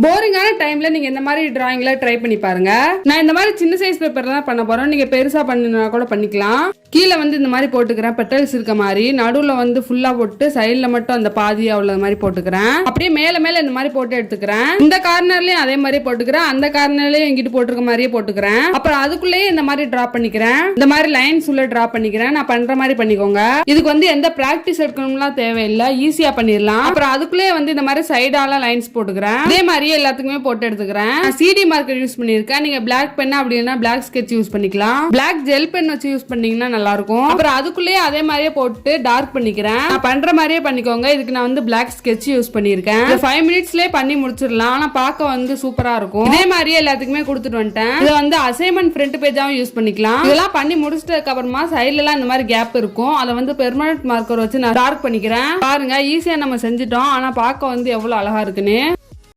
போரிங்கான டைம்ல நீங்க இந்த மாதிரி டிராயிங்ல ட்ரை பண்ணி பாருங்க. நான் இந்த மாதிரி சின்ன சைஸ் பேப்பர்ல தான் பண்ண போறோம். நீங்க பெருசா பண்ணினா கூட பண்ணிக்கலாம். கீழே வந்து இந்த மாதிரி போட்டுக்கிறேன், பெட்டல்ஸ் இருக்க மாதிரி. நடுவுல வந்து ஃபுல்லா போட்டு சைடுல மட்டும் அந்த பாதி அவ்வளவு மாதிரி போட்டுக்கிறேன். அப்படியே மேல மேல இந்த மாதிரி போட்டு எடுத்துக்கிறேன். இந்த கார்னர்லயும் அதே மாதிரி போட்டுக்கிறேன், அந்த கார்னர்லயும் எங்கிட்டு போட்டிருக்க மாதிரியே போட்டுக்கிறேன். அப்புறம் அதுக்குள்ளேயே இந்த மாதிரி டிரா பண்ணிக்கிறேன். இந்த மாதிரி லைன்ஸ் உள்ள டிரா பண்ணிக்கிறேன். நான் பண்ற மாதிரி பண்ணிக்கோங்க. இதுக்கு வந்து எந்த பிராக்டிஸ் எடுக்கணும்லாம் தேவையில்லை, ஈஸியா பண்ணிடலாம். அப்புறம் அதுக்குள்ளேயே வந்து இந்த மாதிரி சைடால லைன்ஸ் போட்டுக்கிறேன். இதே மாதிரி எல்லாத்துக்குமே போட்டு எடுத்துக்கிறேன். சிடி மார்க்கர் யூஸ் பண்ணிருக்கேன். நீங்க பிளாக் பென் அப்படின்னா பிளாக் ஸ்கெட்ச் யூஸ் பண்ணிக்கலாம். பிளாக் ஜெல் பென் வச்சு யூஸ் பண்ணீங்கன்னா நல்லா இருக்கும். அப்புறம் அதுக்குள்ளேயே அதே மாதிரியே போட்டு டார்க் பண்ணிக்கிறேன். நான் பண்ற மாதிரியே பண்ணிக்கோங்க. இதுக்கு நான் வந்து பிளாக் ஸ்கெட்ச் யூஸ் பண்ணிருக்கேன். 5 மினிட்ஸ்லயே பண்ணி முடிச்சிடலாம். ஆனா பார்க்க வந்து சூப்பரா இருக்கும். இதே மாதிரியே எல்லாத்துக்குமே கொடுத்துட்டு வந்துட்டேன். இதை வந்து அசைன்மெண்ட் ஃப்ரண்ட் பேஜாவும் யூஸ் பண்ணிக்கலாம். இதெல்லாம் பண்ணி முடிச்சிட்டதுக்கு அப்புறமா சைடுல எல்லாம் இந்த மாதிரி கேப் இருக்கும். அதை வந்து பெர்மனன்ட் மார்க்கர் வச்சு நான் டார்க் பண்ணிக்கிறேன். பாருங்க, ஈஸியா நம்ம செஞ்சுட்டோம். ஆனா பார்க்க வந்து எவ்வளவு அழகா இருக்குன்னு.